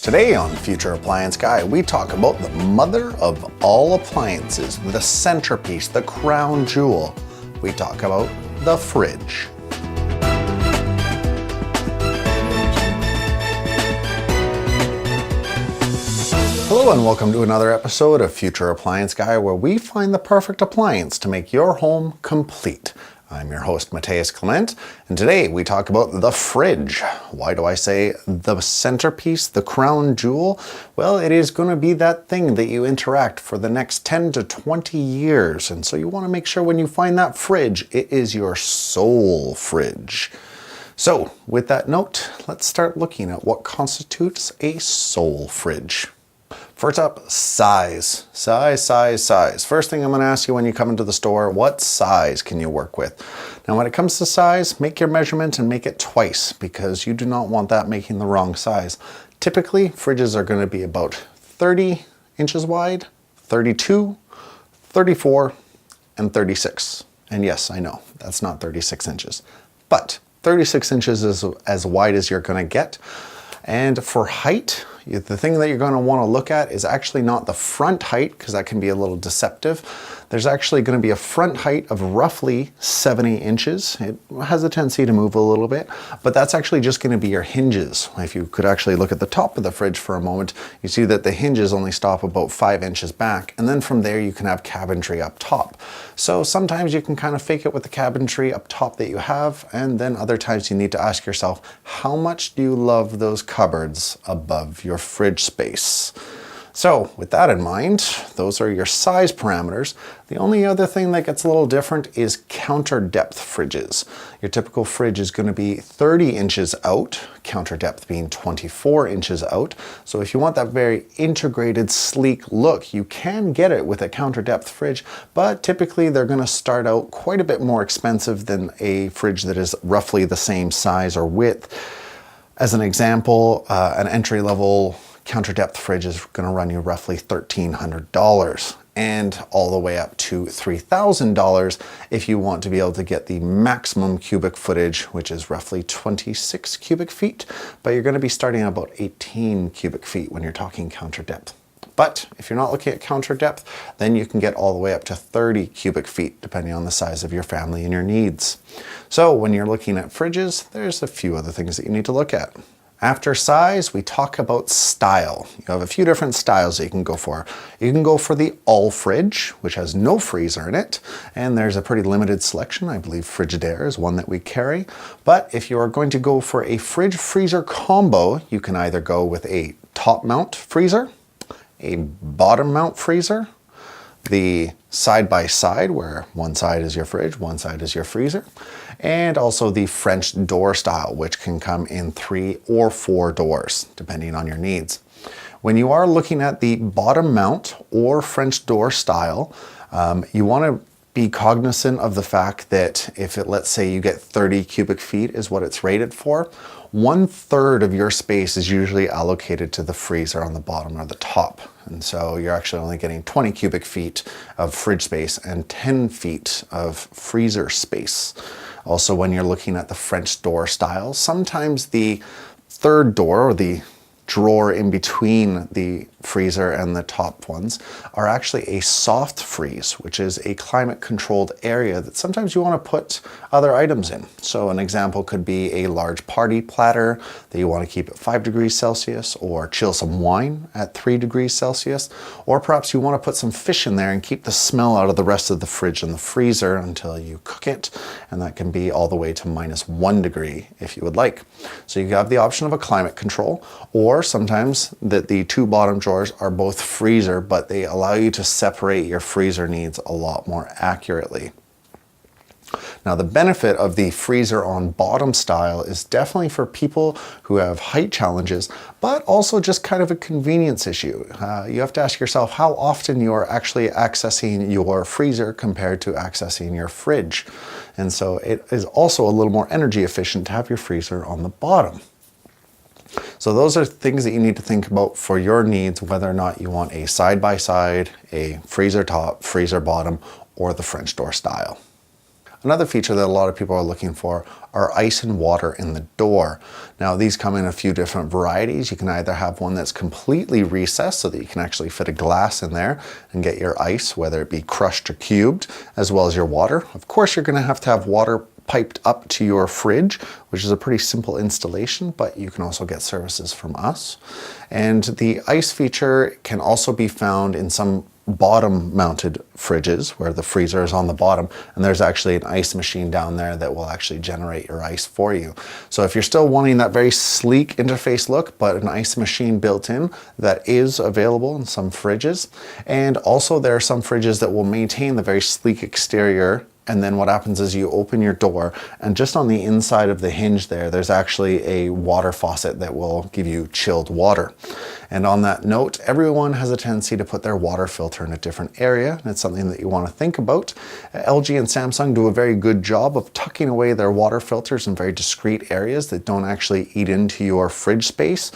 Today on Future Appliance Guy, we talk about the mother of all appliances, the centerpiece, the crown jewel. We talk about the fridge. Hello and welcome to another episode of Future Appliance Guy, where we find the perfect appliance to make your home complete. I'm your host, Mateus Clement, and today we talk about the fridge. Why do I say the centerpiece, the crown jewel? Well, it is going to be that thing that you interact for the next 10 to 20 years, and so you want to make sure when you find that fridge, it is your soul fridge. So, with that note, let's start looking at what constitutes a soul fridge. First up, size. Size. First thing I'm going to ask you when you come into the store, what size can you work with? Now when it comes to size, make your measurement and make it twice because you do not want that making the wrong size. Typically, fridges are going to be about 30 inches wide, 32, 34, and 36. And yes, I know, that's not 36 inches. But 36 inches is as wide as you're going to get. And for height, the thing that you're going to want to look at is actually not the front height, because that can be a little deceptive. There's actually going to be a front height of roughly 70 inches. It has a tendency to move a little bit, but that's actually just going to be your hinges. If you could actually look at the top of the fridge for a moment, you see that the hinges only stop about 5 inches back, and then from there you can have cabinetry up top. So sometimes you can kind of fake it with the cabinetry up top that you have, and then other times you need to ask yourself, how much do you love those cupboards above your fridge space? So with that in mind, those are your size parameters. The only other thing that gets a little different is counter depth fridges. Your typical fridge is going to be 30 inches out, counter depth being 24 inches out. So if you want that very integrated, sleek look, you can get it with a counter depth fridge, but typically they're going to start out quite a bit more expensive than a fridge that is roughly the same size or width. As an example, an entry-level counter depth fridge is going to run you roughly $1,300 and all the way up to $3,000 if you want to be able to get the maximum cubic footage, which is roughly 26 cubic feet, but you're going to be starting at about 18 cubic feet when you're talking counter depth. But if you're not looking at counter depth, then you can get all the way up to 30 cubic feet, depending on the size of your family and your needs. So when you're looking at fridges, there's a few other things that you need to look at. After size, we talk about style. You have a few different styles that you can go for. You can go for the all fridge, which has no freezer in it, and there's a pretty limited selection. I believe Frigidaire is one that we carry. But if you are going to go for a fridge freezer combo, you can either go with a top mount freezer, a bottom mount freezer, the side-by-side where one side is your fridge, one side is your freezer, and also the French door style, which can come in 3 or 4 doors, depending on your needs. When you are looking at the bottom mount or French door style, you want to be cognizant of the fact that if it, let's say you get 30 cubic feet is what it's rated for, 1/3 of your space is usually allocated to the freezer on the bottom or the top. And so you're actually only getting 20 cubic feet of fridge space and 10 feet of freezer space. Also, when you're looking at the French door style, sometimes the third door or the drawer in between the freezer and the top ones are actually a soft freeze, which is a climate controlled area that sometimes you want to put other items in. So an example could be a large party platter that you want to keep at 5 degrees Celsius, or chill some wine at 3 degrees Celsius, or perhaps you want to put some fish in there and keep the smell out of the rest of the fridge and the freezer until you cook it, and that can be all the way to -1 degree if you would like. So you have the option of a climate control, or sometimes that the 2 bottom drawers are both freezer, but they allow you to separate your freezer needs a lot more accurately. Now the benefit of the freezer on bottom style is definitely for people who have height challenges, but also just kind of a convenience issue. You have to ask yourself how often you are actually accessing your freezer compared to accessing your fridge. And so it is also a little more energy efficient to have your freezer on the bottom. So those are things that you need to think about for your needs, whether or not you want a side-by-side, a freezer top, freezer bottom, or the French door style. Another feature that a lot of people are looking for are ice and water in the door. Now these come in a few different varieties. You can either have one that's completely recessed so that you can actually fit a glass in there and get your ice, whether it be crushed or cubed, as well as your water. Of course, you're going to have water piped up to your fridge, which is a pretty simple installation, but you can also get services from us. And the ice feature can also be found in some bottom mounted fridges where the freezer is on the bottom, and there's actually an ice machine down there that will actually generate your ice for you. So if you're still wanting that very sleek interface look, but an ice machine built in, that is available in some fridges. And also there are some fridges that will maintain the very sleek exterior. And then what happens is you open your door, and just on the inside of the hinge there's actually a water faucet that will give you chilled water. And on that note, everyone has a tendency to put their water filter in a different area, and it's something that you want to think about. LG and Samsung do a very good job of tucking away their water filters in very discrete areas that don't actually eat into your fridge space.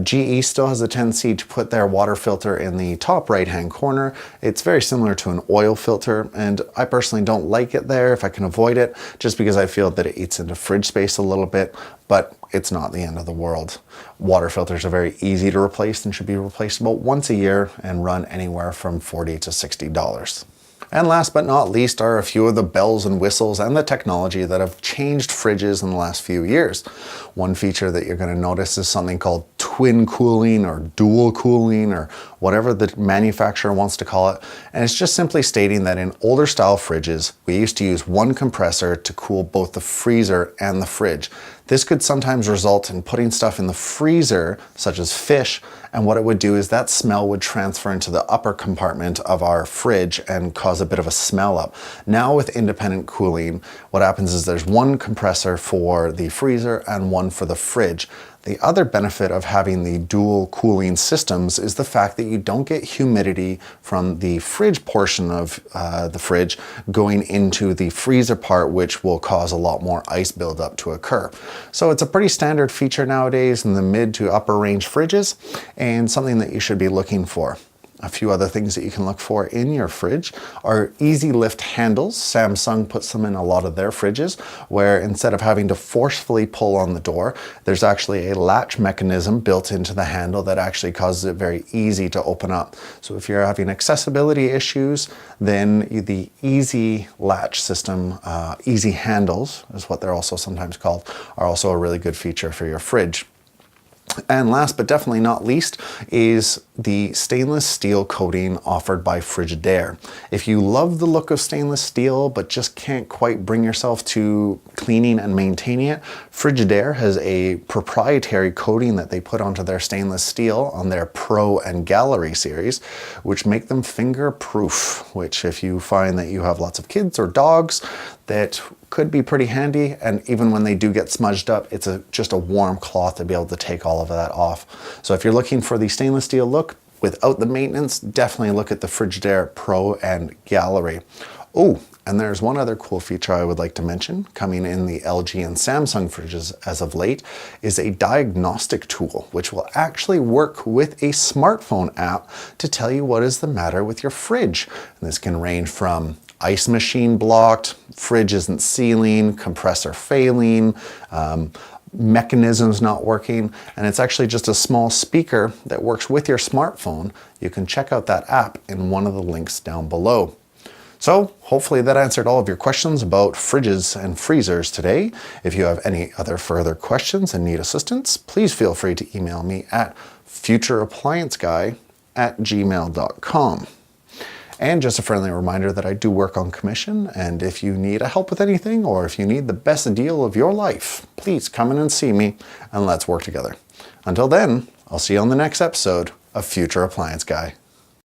GE still has a tendency to put their water filter in the top right-hand corner. It's very similar to an oil filter, and I personally don't like it there if I can avoid it, just because I feel that it eats into fridge space a little bit, but it's not the end of the world. Water filters are very easy to replace and should be replaced about once a year and run anywhere from $40 to $60. And last but not least are a few of the bells and whistles and the technology that have changed fridges in the last few years. One feature that you're going to notice is something called twin cooling or dual cooling or whatever the manufacturer wants to call it. And it's just simply stating that in older style fridges, we used to use one compressor to cool both the freezer and the fridge. This could sometimes result in putting stuff in the freezer, such as fish, and what it would do is that smell would transfer into the upper compartment of our fridge and cause a bit of a smell up. Now with independent cooling, what happens is there's one compressor for the freezer and one for the fridge. The other benefit of having the dual cooling systems is the fact that you don't get humidity from the fridge portion of the fridge going into the freezer part, which will cause a lot more ice buildup to occur. So it's a pretty standard feature nowadays in the mid to upper range fridges, and something that you should be looking for. A few other things that you can look for in your fridge are easy lift handles. Samsung puts them in a lot of their fridges, where instead of having to forcefully pull on the door, there's actually a latch mechanism built into the handle that actually causes it very easy to open up. So if you're having accessibility issues, then the easy latch system, easy handles is what they're also sometimes called, are also a really good feature for your fridge. And last but definitely not least is the stainless steel coating offered by Frigidaire. If you love the look of stainless steel but just can't quite bring yourself to cleaning and maintaining it, Frigidaire has a proprietary coating that they put onto their stainless steel on their Pro and Gallery series, which make them finger proof, which if you find that you have lots of kids or dogs, that could be pretty handy. And even when they do get smudged up, it's just a warm cloth to be able to take all of that off. So if you're looking for the stainless steel look without the maintenance, definitely look at the Frigidaire Pro and Gallery. Oh, and there's one other cool feature I would like to mention coming in the LG and Samsung fridges as of late is a diagnostic tool, which will actually work with a smartphone app to tell you what is the matter with your fridge. And this can range from ice machine blocked, fridge isn't sealing, compressor failing, mechanisms not working, and it's actually just a small speaker that works with your smartphone. You can check out that app in one of the links down below. So hopefully that answered all of your questions about fridges and freezers today. If you have any other further questions and need assistance, please feel free to email me at futureapplianceguy@gmail.com. And just a friendly reminder that I do work on commission, and if you need help with anything or if you need the best deal of your life, please come in and see me and let's work together. Until then, I'll see you on the next episode of Future Appliance Guy.